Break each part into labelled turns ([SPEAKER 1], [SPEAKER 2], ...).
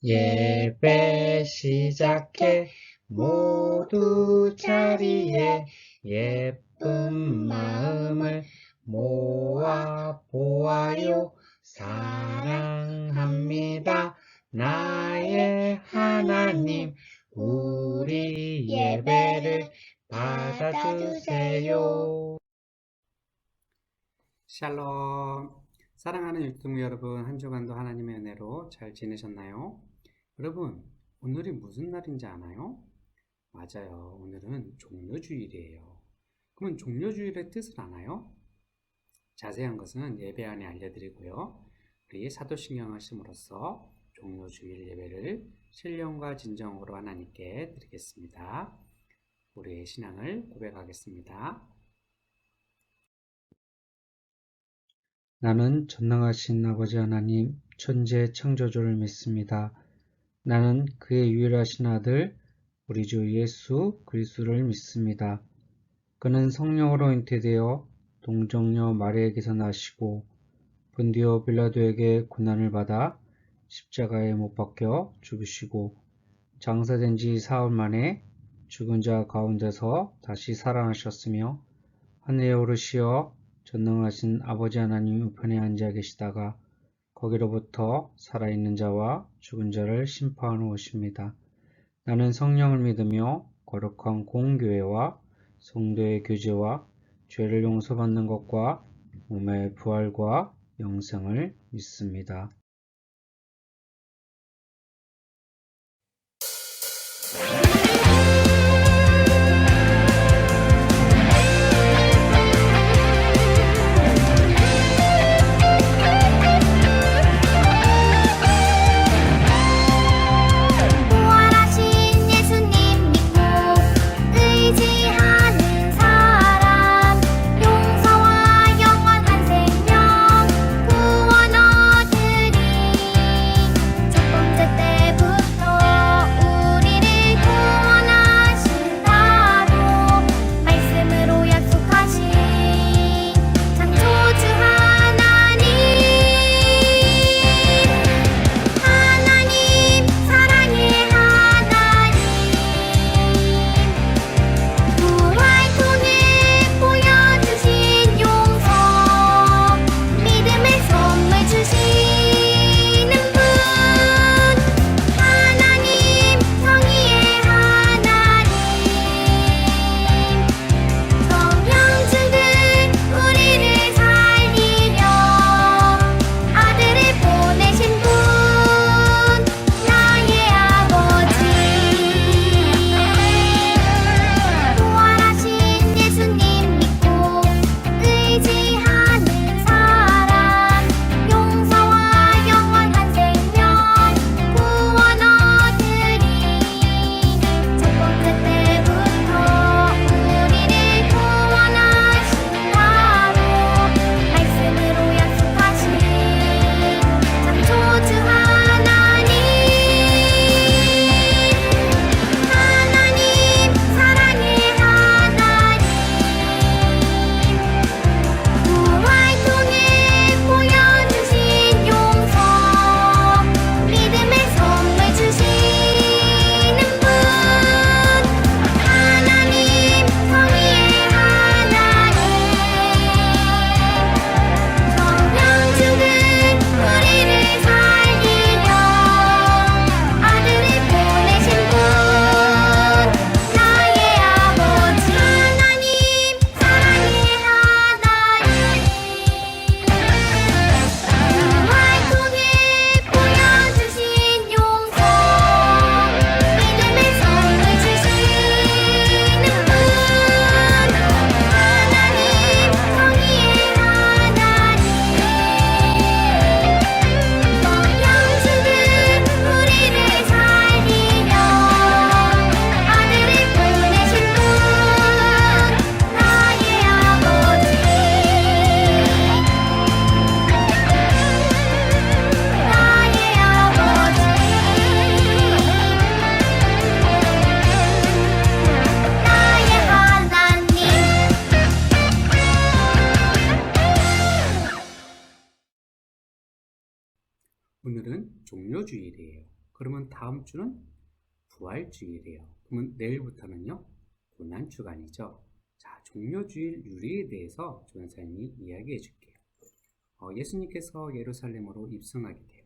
[SPEAKER 1] 예배 시작해 모두 자리에 예쁜 마음을 모아 보아요. 사랑합니다. 나의 하나님, 우리 예배를 받아주세요.
[SPEAKER 2] 샬롬. 사랑하는 유튜브 여러분, 한 주간도 하나님의 은혜로 잘 지내셨나요? 여러분, 오늘이 무슨 날인지 아나요? 맞아요. 오늘은 종료주일이에요. 그러면 종료주일의 뜻을 아나요? 자세한 것은 예배 안에 알려드리고요. 우리 사도신경을 심으로써 종료주일 예배를 신령과 진정으로 하나님께 드리겠습니다. 우리의 신앙을 고백하겠습니다.
[SPEAKER 3] 나는 전능하신 아버지 하나님, 천재 창조주를 믿습니다. 나는 그의 유일하신 아들, 우리 주 예수 그리스도를 믿습니다. 그는 성령으로 잉태되어 동정녀 마리아에게서 나시고 본디오 빌라도에게 고난을 받아 십자가에 못 박혀 죽으시고 장사된 지 사흘 만에 죽은 자 가운데서 다시 살아나셨으며 하늘에 오르시어 전능하신 아버지 하나님 우편에 앉아 계시다가 거기로부터 살아있는 자와 죽은 자를 심판하러 오십니다. 나는 성령을 믿으며 거룩한 공교회와 성도의 교제와 죄를 용서받는 것과 몸의 부활과 영생을 믿습니다.
[SPEAKER 4] 부활하신 예수님 믿고 의지하는 사람 용서와 영원한 생명 구원 얻으리 첫 번째 때부터 우리를 구원하신다고 말씀으로 약속하신 창조주 하나님 사랑의 하나님 부활 통해 보여주신 용서 믿음의 선물 주시는 분 하나님 성의의 하나님 성령 주들 우리를 살리려 아들을 보내신 분 나의 아버지 부활하신 예수님 믿고 의지하는 사람 용서와 영원한 생명 구원 얻으리 첫 번째 때부터 우리를 구원하신다고 말씀으로 약속하신 창조주 하나님 사랑의 하나님 부활 통해 보여주신 용서 믿음의 선물 주시는 분 하나님 성의의 하나님 성령 주들 우리를 살리려 아들을 보내신 분 나의 아버지 하나님 사랑의 하나님 부활 통해 보여주신 용서 믿음의 선물 주시는 분 하나님 성의의 하나님 성령 주들 우리를 살리려 아들을 보내신 분 나의 아버지 나의 아버지 나의 하나님
[SPEAKER 2] 오늘은 종료주일이에요. 그러면 다음 주는 부활주일이에요. 그러면 내일부터는요, 고난주간이죠. 자, 종료주일 유래에 대해서 조연사님이 이야기해 줄게요. 예수님께서 예루살렘으로 입성하게 돼요.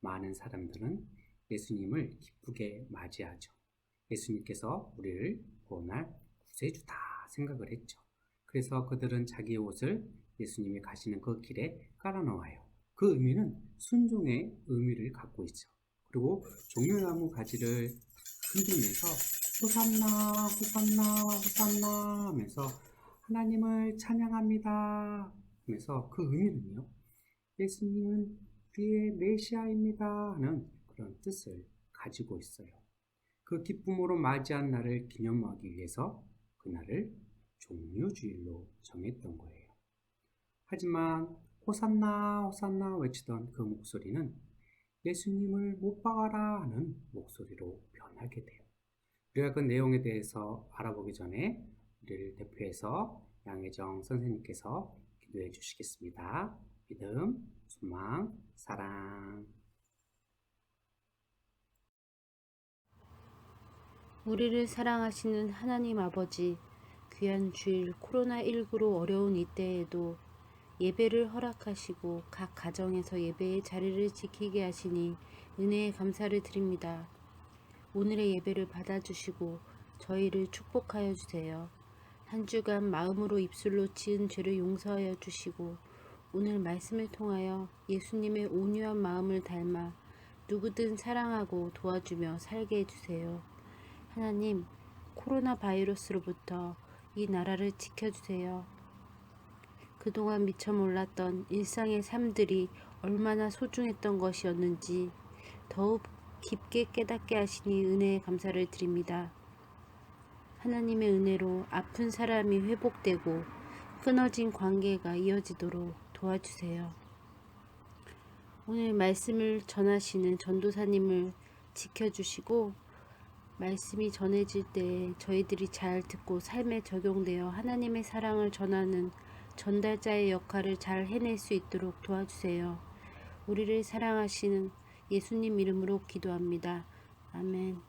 [SPEAKER 2] 많은 사람들은 예수님을 기쁘게 맞이하죠. 예수님께서 우리를 구원할 구세주다 생각을 했죠. 그래서 그들은 자기의 옷을 예수님이 가시는 그 길에 깔아놓아요. 그 의미는 순종의 의미를 갖고 있죠. 그리고 종려나무 가지를 흔들면서 호산나 호산나 호산나 하면서 하나님을 찬양합니다 하면서 그 의미는요, 예수님은 우리의 메시아입니다 하는 그런 뜻을 가지고 있어요. 그 기쁨으로 맞이한 날을 기념하기 위해서 그날을 종료주일로 정했던 거예요. 하지만 호산나 호산나 외치던 그 목소리는 예수님을 못 박아라 하는 목소리로 변하게 돼요. 우리가 그 내용에 대해서 알아보기 전에 우리를 대표해서 양혜정 선생님께서 기도해 주시겠습니다. 믿음, 소망, 사랑.
[SPEAKER 5] 우리를 사랑하시는 하나님 아버지, 귀한 주일 코로나19로 어려운 이때에도 예배를 허락하시고 각 가정에서 예배의 자리를 지키게 하시니 은혜에 감사를 드립니다. 오늘의 예배를 받아주시고 저희를 축복하여 주세요. 한 주간 마음으로 입술로 지은 죄를 용서하여 주시고 오늘 말씀을 통하여 예수님의 온유한 마음을 닮아 누구든 사랑하고 도와주며 살게 해주세요. 하나님, 코로나 바이러스로부터 이 나라를 지켜주세요. 그동안 미처 몰랐던 일상의 삶들이 얼마나 소중했던 것이었는지 더욱 깊게 깨닫게 하시니 은혜에 감사를 드립니다. 하나님의 은혜로 아픈 사람이 회복되고 끊어진 관계가 이어지도록 도와주세요. 오늘 말씀을 전하시는 전도사님을 지켜주시고 말씀이 전해질 때 저희들이 잘 듣고 삶에 적용되어 하나님의 사랑을 전하는 전달자의 역할을 잘 해낼 수 있도록 도와주세요. 우리를 사랑하시는 예수님 이름으로 기도합니다. 아멘.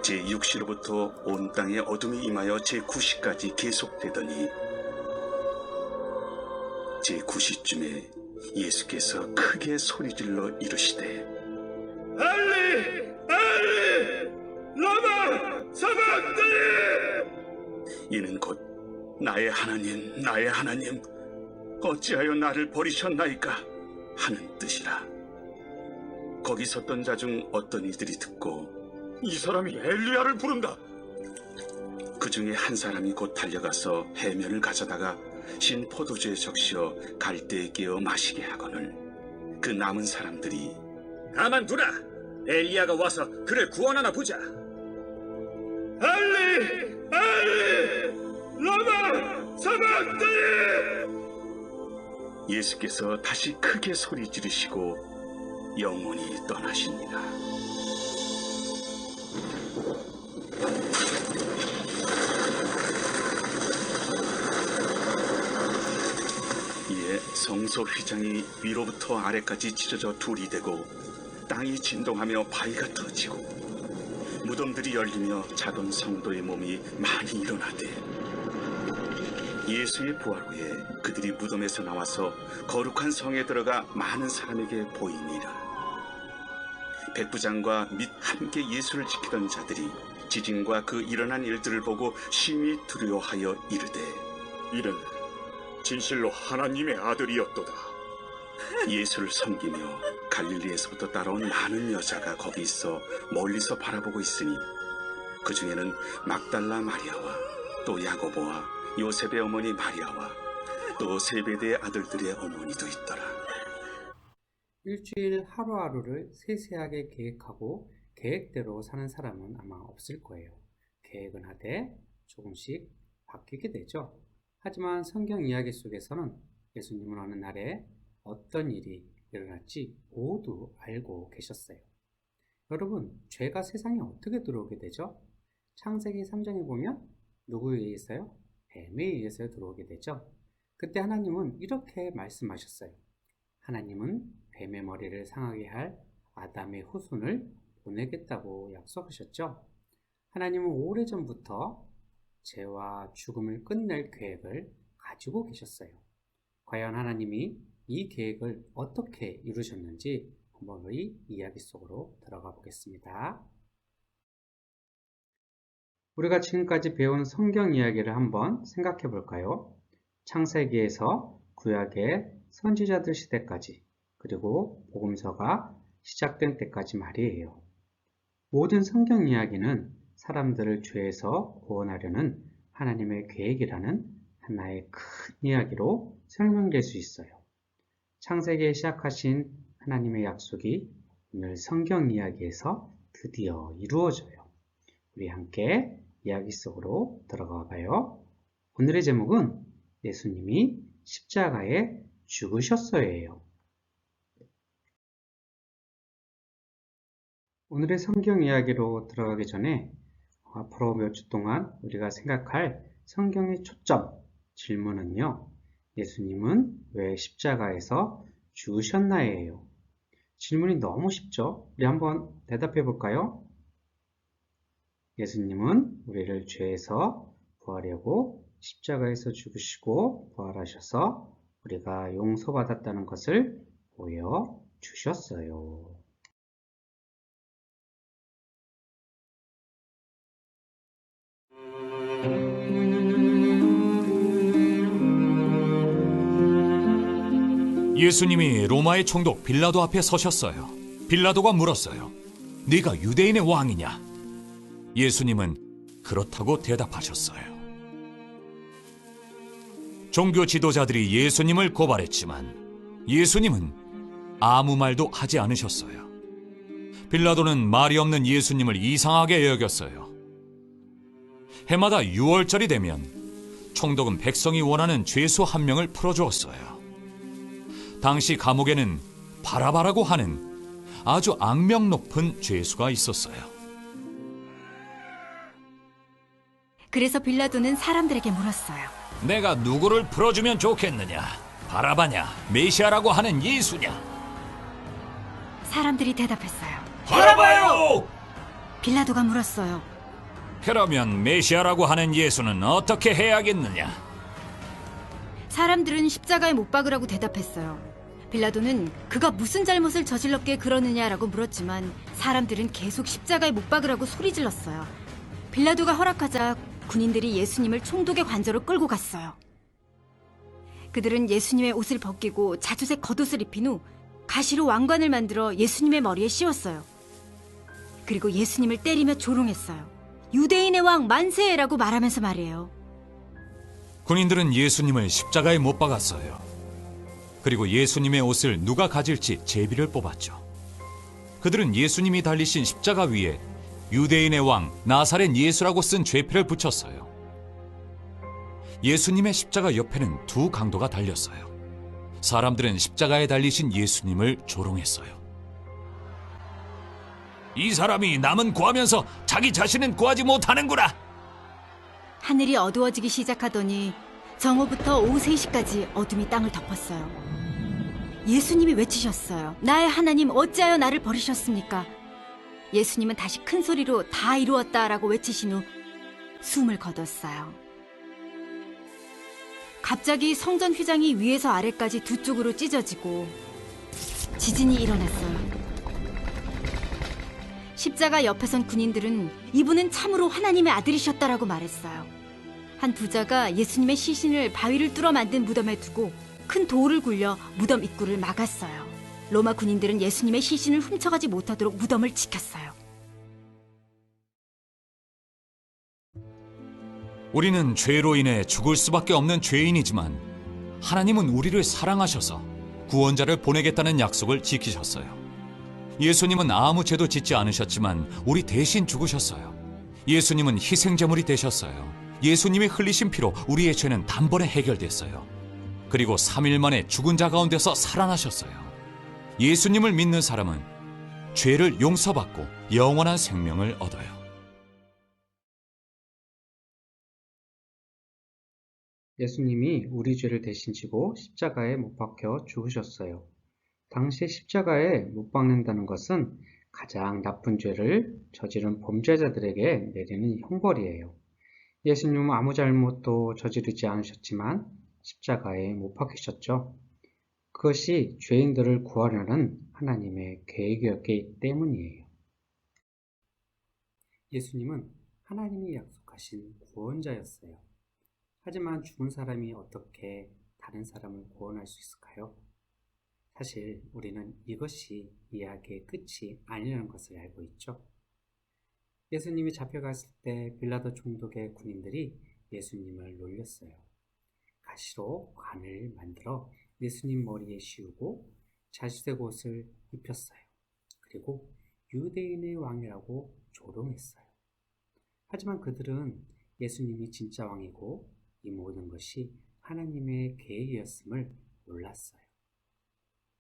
[SPEAKER 6] 제6시로부터 온 땅에 어둠이 임하여 제9시까지 계속되더니 제9시쯤에 예수께서 크게 소리질러 이르시되
[SPEAKER 7] 엘리 엘리 라마 사박다니.
[SPEAKER 6] 이는 곧 나의 하나님 어찌하여 나를 버리셨나이까 하는 뜻이라. 거기 섰던 자 중 어떤 이들이 듣고
[SPEAKER 7] 이 사람이 엘리야를 부른다.
[SPEAKER 6] 그 중에 한 사람이 곧 달려가서 해면을 가져다가 신 포도주에 적시어 갈대에 끼어 마시게 하거늘 그 남은 사람들이
[SPEAKER 7] 가만두라. 엘리야가 와서 그를 구원하나 보자. 엘리 엘리 라마 사박다니.
[SPEAKER 6] 예수께서 다시 크게 소리 지르시고 영원히 떠나시니라. 이에 성소 휘장이 위로부터 아래까지 찢어져 둘이 되고 땅이 진동하며 바위가 터지고 무덤들이 열리며 자던 성도의 몸이 많이 일어나되 예수의 부활 후에 그들이 무덤에서 나와서 거룩한 성에 들어가 많은 사람에게 보이니라. 백부장과 및 함께 예수를 지키던 자들이 지진과 그 일어난 일들을 보고 심히 두려워하여 이르되
[SPEAKER 7] 이는 진실로 하나님의 아들이었도다.
[SPEAKER 6] 예수를 섬기며 갈릴리에서부터 따라온 많은 여자가 거기 있어 멀리서 바라보고 있으니 그 중에는 막달라 마리아와 또 야고보와 요셉의 어머니 마리아와 또 세베대의 아들들의 어머니도 있더라.
[SPEAKER 2] 일주일 하루하루를 세세하게 계획하고 계획대로 사는 사람은 아마 없을 거예요. 계획은 하되 조금씩 바뀌게 되죠. 하지만 성경 이야기 속에서는 예수님은 어느 날에 어떤 일이 일어날지 모두 알고 계셨어요. 여러분, 죄가 세상에 어떻게 들어오게 되죠? 창세기 3장에 보면 누구에 의해서요? 뱀에 의해서 들어오게 되죠. 그때 하나님은 이렇게 말씀하셨어요. 하나님은 뱀의 머리를 상하게 할 아담의 후손을 보내겠다고 약속하셨죠. 하나님은 오래전부터 죄와 죽음을 끝낼 계획을 가지고 계셨어요. 과연 하나님이 이 계획을 어떻게 이루셨는지 한번 우리 이야기 속으로 들어가 보겠습니다. 우리가 지금까지 배운 성경 이야기를 한번 생각해 볼까요? 창세기에서 구약의 선지자들 시대까지, 그리고 복음서가 시작된 때까지 말이에요. 모든 성경 이야기는 사람들을 죄에서 구원하려는 하나님의 계획이라는 하나의 큰 이야기로 설명될 수 있어요. 창세기에 시작하신 하나님의 약속이 오늘 성경 이야기에서 드디어 이루어져요. 우리 함께 이야기 속으로 들어가 봐요. 오늘의 제목은 예수님이 십자가에 죽으셨어요예요. 오늘의 성경 이야기로 들어가기 전에 앞으로 몇 주 동안 우리가 생각할 성경의 초점, 질문은요. 예수님은 왜 십자가에서 죽으셨나예요. 질문이 너무 쉽죠? 우리 한번 대답해 볼까요? 예수님은 우리를 죄에서 구하려고 십자가에서 죽으시고 부활하셔서 우리가 용서받았다는 것을 보여주셨어요.
[SPEAKER 8] 예수님이 로마의 총독 빌라도 앞에 서셨어요. 빌라도가 물었어요. 네가 유대인의 왕이냐? 예수님은 그렇다고 대답하셨어요. 종교 지도자들이 예수님을 고발했지만 예수님은 아무 말도 하지 않으셨어요. 빌라도는 말이 없는 예수님을 이상하게 여겼어요. 해마다 6월절이 되면 총독은 백성이 원하는 죄수 한 명을 풀어주었어요. 당시 감옥에는 바라바라고 하는 아주 악명 높은 죄수가 있었어요.
[SPEAKER 9] 그래서 빌라도는 사람들에게 물었어요.
[SPEAKER 8] 내가 누구를 풀어주면 좋겠느냐? 바라바냐? 메시아라고 하는 예수냐?
[SPEAKER 9] 사람들이 대답했어요.
[SPEAKER 8] 바라바요!
[SPEAKER 9] 빌라도가 물었어요.
[SPEAKER 8] 그러면 메시아라고 하는 예수는 어떻게 해야겠느냐?
[SPEAKER 9] 사람들은 십자가에 못 박으라고 대답했어요. 빌라도는 그가 무슨 잘못을 저질렀기에 그러느냐라고 물었지만 사람들은 계속 십자가에 못 박으라고 소리질렀어요. 빌라도가 허락하자 군인들이 예수님을 총독의 관저로 끌고 갔어요. 그들은 예수님의 옷을 벗기고 자주색 겉옷을 입힌 후 가시로 왕관을 만들어 예수님의 머리에 씌웠어요. 그리고 예수님을 때리며 조롱했어요. 유대인의 왕 만세라고 말하면서 말이에요.
[SPEAKER 8] 군인들은 예수님을 십자가에 못 박았어요. 그리고 예수님의 옷을 누가 가질지 제비를 뽑았죠. 그들은 예수님이 달리신 십자가 위에 유대인의 왕 나사렛 예수라고 쓴 죄표를 붙였어요. 예수님의 십자가 옆에는 두 강도가 달렸어요. 사람들은 십자가에 달리신 예수님을 조롱했어요. 이 사람이 남은 구하면서 자기 자신은 구하지 못하는구나.
[SPEAKER 9] 하늘이 어두워지기 시작하더니 정오부터 오후 3시까지 어둠이 땅을 덮었어요. 예수님이 외치셨어요. 나의 하나님 어찌하여 나를 버리셨습니까? 예수님은 다시 큰 소리로 다 이루었다라고 외치신 후 숨을 거뒀어요. 갑자기 성전 휘장이 위에서 아래까지 두 쪽으로 찢어지고 지진이 일어났어요. 십자가 옆에 선 군인들은 이분은 참으로 하나님의 아들이셨다라고 말했어요. 한 부자가 예수님의 시신을 바위를 뚫어 만든 무덤에 두고 큰 돌을 굴려 무덤 입구를 막았어요. 로마 군인들은 예수님의 시신을 훔쳐가지 못하도록 무덤을 지켰어요.
[SPEAKER 8] 우리는 죄로 인해 죽을 수밖에 없는 죄인이지만 하나님은 우리를 사랑하셔서 구원자를 보내겠다는 약속을 지키셨어요. 예수님은 아무 죄도 짓지 않으셨지만 우리 대신 죽으셨어요. 예수님은 희생제물이 되셨어요. 예수님이 흘리신 피로 우리의 죄는 단번에 해결됐어요. 그리고 3일 만에 죽은 자 가운데서 살아나셨어요. 예수님을 믿는 사람은 죄를 용서받고 영원한 생명을 얻어요.
[SPEAKER 3] 예수님이 우리 죄를 대신 지고 십자가에 못 박혀 죽으셨어요. 당시 십자가에 못 박는다는 것은 가장 나쁜 죄를 저지른 범죄자들에게 내리는 형벌이에요. 예수님은 아무 잘못도 저지르지 않으셨지만 십자가에 못 박히셨죠. 그것이 죄인들을 구하려는 하나님의 계획이었기 때문이에요.
[SPEAKER 2] 예수님은 하나님이 약속하신 구원자였어요. 하지만 죽은 사람이 어떻게 다른 사람을 구원할 수 있을까요? 사실 우리는 이것이 이야기의 끝이 아니라는 것을 알고 있죠. 예수님이 잡혀갔을 때 빌라도 총독의 군인들이 예수님을 놀렸어요. 가시로 관을 만들어 예수님 머리에 씌우고 자주색 옷을 입혔어요. 그리고 유대인의 왕이라고 조롱했어요. 하지만 그들은 예수님이 진짜 왕이고 이 모든 것이 하나님의 계획이었음을 몰랐어요.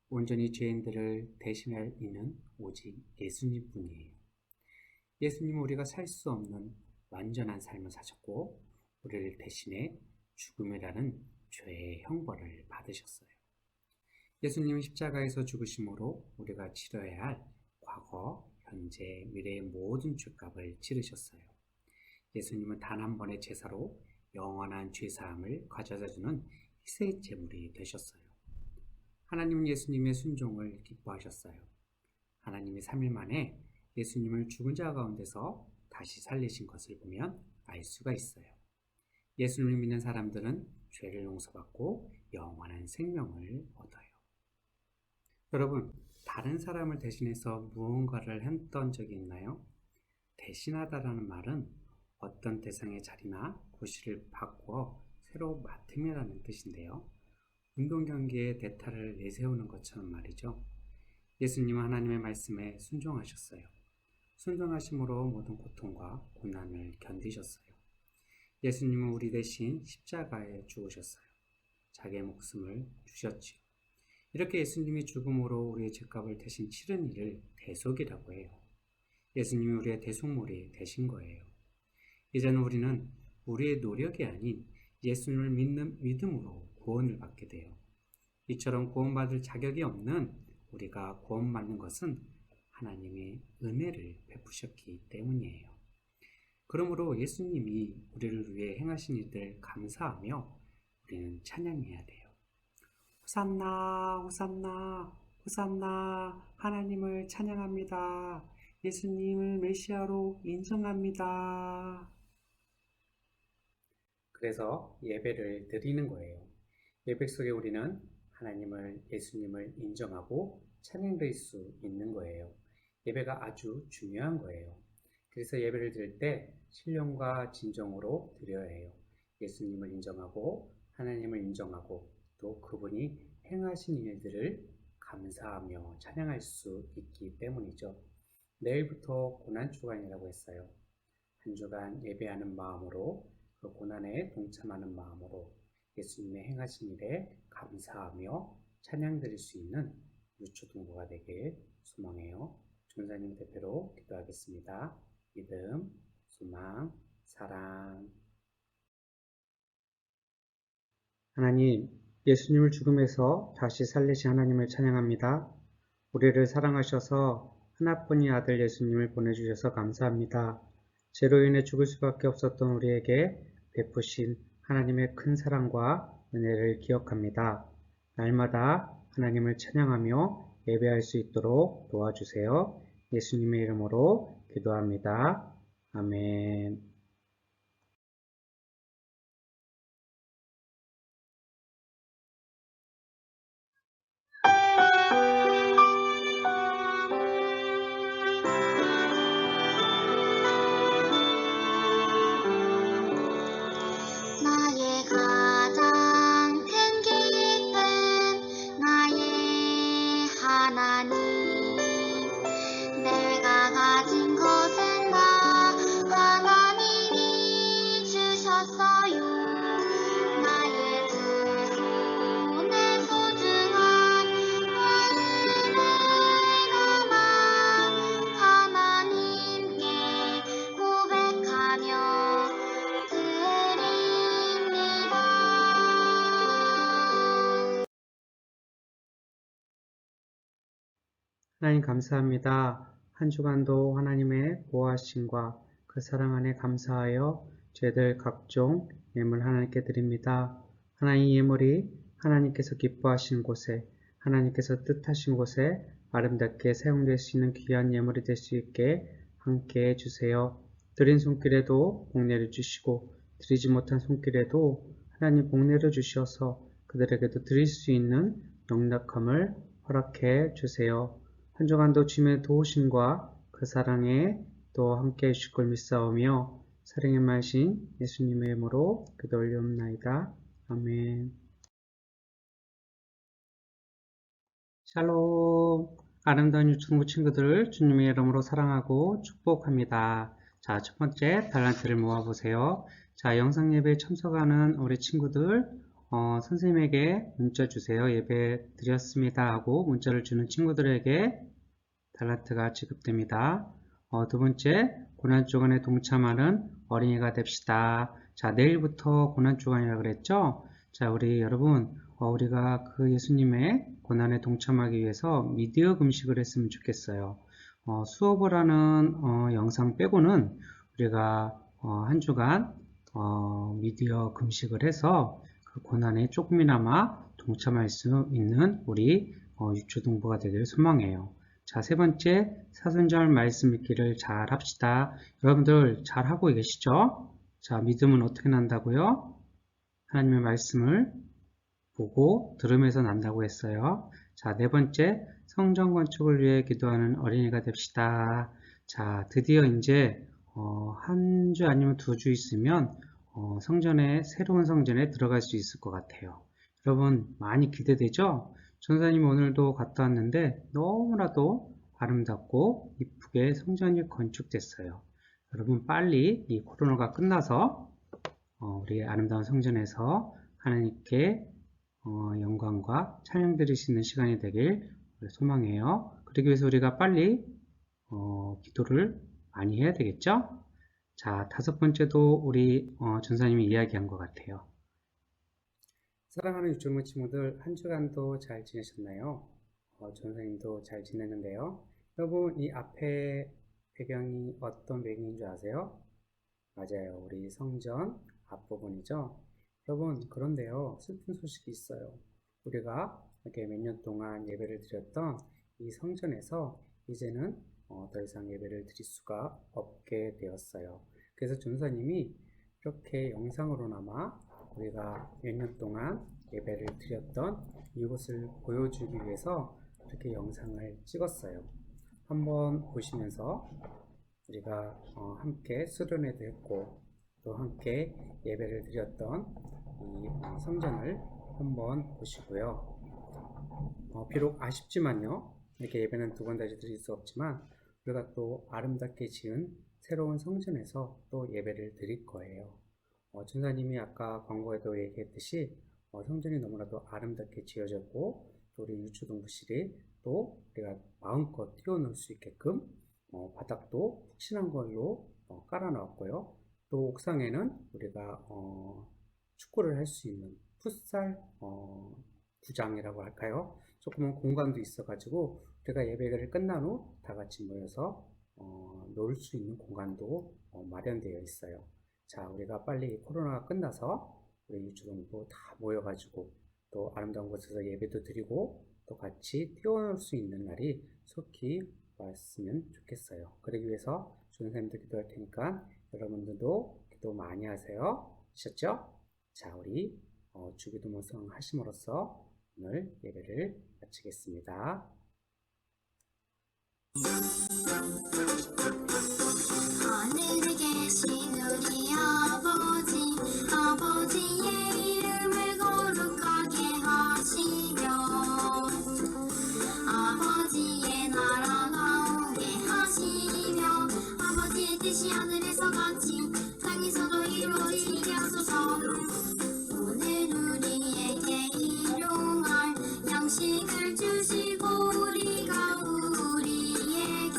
[SPEAKER 2] 온전히 죄인들을 대신할 이는 오직 예수님뿐이에요. 예수님은 우리가 살 수 없는 완전한 삶을 사셨고 우리를 대신해 죽음이라는 죄의 형벌을 받으셨어요. 예수님은 십자가에서 죽으심으로 우리가 치러야 할 과거, 현재, 미래의 모든 죄값을 치르셨어요. 예수님은 단 한 번의 제사로 영원한 죄사함을 가져다주는 희생 제물이 되셨어요. 하나님은 예수님의 순종을 기뻐하셨어요. 하나님이 3일 만에 예수님을 죽은 자 가운데서 다시 살리신 것을 보면 알 수가 있어요. 예수님을 믿는 사람들은 죄를 용서받고 영원한 생명을 얻어요. 여러분, 다른 사람을 대신해서 무언가를 했던 적이 있나요? 대신하다라는 말은 어떤 대상의 자리나 구실을 바꾸어 새로 맡음이라는 뜻인데요. 운동 경기에 대타를 내세우는 것처럼 말이죠. 예수님은 하나님의 말씀에 순종하셨어요. 순종하심으로 모든 고통과 고난을 견디셨어요. 예수님은 우리 대신 십자가에 죽으셨어요. 자기의 목숨을 주셨지요. 이렇게 예수님이 죽음으로 우리의 죄값을 대신 치른 일을 대속이라고 해요. 예수님이 우리의 대속물이 되신 거예요. 이제는 우리는 우리의 노력이 아닌 예수님을 믿는 믿음으로 구원을 받게 돼요. 이처럼 구원받을 자격이 없는 우리가 구원받는 것은 하나님의 은혜를 베푸셨기 때문이에요. 그러므로 예수님이 우리를 위해 행하신 일들 감사하며 우리는 찬양해야 돼요. 호산나, 호산나, 호산나, 하나님을 찬양합니다. 예수님을 메시아로 인정합니다. 그래서 예배를 드리는 거예요. 예배 속에 우리는 하나님을, 예수님을 인정하고 찬양드릴 수 있는 거예요. 예배가 아주 중요한 거예요. 그래서 예배를 드릴 때 신령과 진정으로 드려야 해요. 예수님을 인정하고 하나님을 인정하고 또 그분이 행하신 일들을 감사하며 찬양할 수 있기 때문이죠. 내일부터 고난주간이라고 했어요. 한 주간 예배하는 마음으로 그 고난에 동참하는 마음으로 예수님의 행하신 일에 감사하며 찬양드릴 수 있는 유초동부가 되길 소망해요. 전사님 대표로 기도하겠습니다. 믿음, 소망, 사랑.
[SPEAKER 3] 하나님, 예수님을 죽음에서 다시 살리신 하나님을 찬양합니다. 우리를 사랑하셔서 하나뿐인 아들 예수님을 보내주셔서 감사합니다. 죄로 인해 죽을 수밖에 없었던 우리에게 베푸신 하나님의 큰 사랑과 은혜를 기억합니다. 날마다 하나님을 찬양하며 예배할 수 있도록 도와주세요. 예수님의 이름으로 기도합니다. 아멘.
[SPEAKER 4] 나의 가장 큰 기쁨 나의 하나님 내가 가진 것은 다 하나님
[SPEAKER 3] 하나님 감사합니다. 한 주간도 하나님의 보호하심과 그 사랑 안에 감사하여 죄들 각종 예물 하나님께 드립니다. 하나님 예물이 하나님께서 기뻐하시는 곳에, 하나님께서 뜻하신 곳에 아름답게 사용될 수 있는 귀한 예물이 될 수 있게 함께 해주세요. 드린 손길에도 복 내려주시고 드리지 못한 손길에도 하나님 복 내려주셔서 그들에게도 드릴 수 있는 넉넉함을 허락해 주세요. 한 주간도 주님의 도우심과 그 사랑에 또 함께 해주실 걸 믿사오며 사랑의 말씀 예수님의 이름으로 기도 올리옵나이다. 아멘. 샬롬. 아름다운 유튜브 친구들 주님의 이름으로 사랑하고 축복합니다. 자, 첫 번째 달란트를 모아보세요. 자, 영상 예배에 참석하는 우리 친구들 선생님에게 문자 주세요. 예배 드렸습니다 하고 문자를 주는 친구들에게 달란트가 지급됩니다. 두 번째, 고난주간에 동참하는 어린이가 됩시다. 자, 내일부터 고난주간이라고 그랬죠? 자, 우리 여러분, 우리가 그 예수님의 고난에 동참하기 위해서 미디어 금식을 했으면 좋겠어요. 수업을 하는 영상 빼고는 우리가 한 주간 미디어 금식을 해서 그 고난에 조금이나마 동참할 수 있는 우리 유초등부가 되길 소망해요. 자, 세 번째, 사순절 말씀 읽기를 잘 합시다. 여러분들 잘 하고 계시죠? 자, 믿음은 어떻게 난다고요? 하나님의 말씀을 보고 들으면서 난다고 했어요. 자, 네 번째, 성전 건축을 위해 기도하는 어린이가 됩시다. 자, 드디어 이제 한 주 아니면 2주 있으면 새로운 성전에 들어갈 수 있을 것 같아요. 여러분 많이 기대되죠? 전사님 오늘도 갔다 왔는데 너무나도 아름답고 이쁘게 성전이 건축됐어요. 여러분 빨리 이 코로나가 끝나서 우리 아름다운 성전에서 하나님께 영광과 찬양 드릴 수 있는 시간이 되길 소망해요. 그러기 위해서 우리가 빨리 기도를 많이 해야 되겠죠? 자, 다섯 번째도 우리 전사님이 이야기한 것 같아요.
[SPEAKER 2] 사랑하는 유튜브 친구들, 한 주간도 잘 지내셨나요? 전사님도 잘 지냈는데요. 여러분, 이 앞에 배경이 어떤 배경인 줄 아세요? 맞아요. 우리 성전 앞부분이죠. 여러분, 그런데요, 슬픈 소식이 있어요. 우리가 이렇게 몇 년 동안 예배를 드렸던 이 성전에서 이제는 더 이상 예배를 드릴 수가 없게 되었어요. 그래서 전사님이 이렇게 영상으로나마 우리가 몇 년 동안 예배를 드렸던 이곳을 보여주기 위해서 이렇게 영상을 찍었어요. 한번 보시면서 우리가 함께 수련회도 했고 또 함께 예배를 드렸던 이 성전을 한번 보시고요. 비록 아쉽지만요, 이렇게 예배는 2번 다시 드릴 수 없지만 우리가 또 아름답게 지은 새로운 성전에서 또 예배를 드릴 거예요. 전사님이 아까 광고에도 얘기했듯이 성전이 너무나도 아름답게 지어졌고 또 우리 유초등부실이 또 우리가 마음껏 뛰어놀 수 있게끔 바닥도 푹신한 걸로 깔아놨고요. 또 옥상에는 우리가 축구를 할 수 있는 풋살 구장이라고 할까요? 조그만 공간도 있어가지고 우리가 예배를 끝난 후 다 같이 모여서 놀 수 있는 공간도 마련되어 있어요. 자, 우리가 빨리 코로나가 끝나서 우리 유초등부 다 모여가지고 또 아름다운 곳에서 예배도 드리고 또 같이 뛰어놀 수 있는 날이 속히 왔으면 좋겠어요. 그러기 위해서 주선생님도 기도할 테니까 여러분들도 기도 많이 하세요. 아셨죠? 자, 우리 주기도 모성 하심으로써 오늘 예배를 마치겠습니다.
[SPEAKER 4] 하늘에 계신 우리 아버지의 이름을 거룩하게 하시며 아버지의 나라가 오게 하시며 아버지의 뜻이 하늘에서 같이 땅에서도 이루어지게 하소서. 오늘 우리에게 일용할 양식을 주시고 우리가 우리에게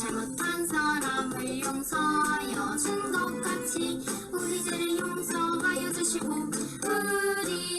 [SPEAKER 4] 잘못한 사람을 용서하여 준 것 같이 우리 죄를 용서하여 주시고 우리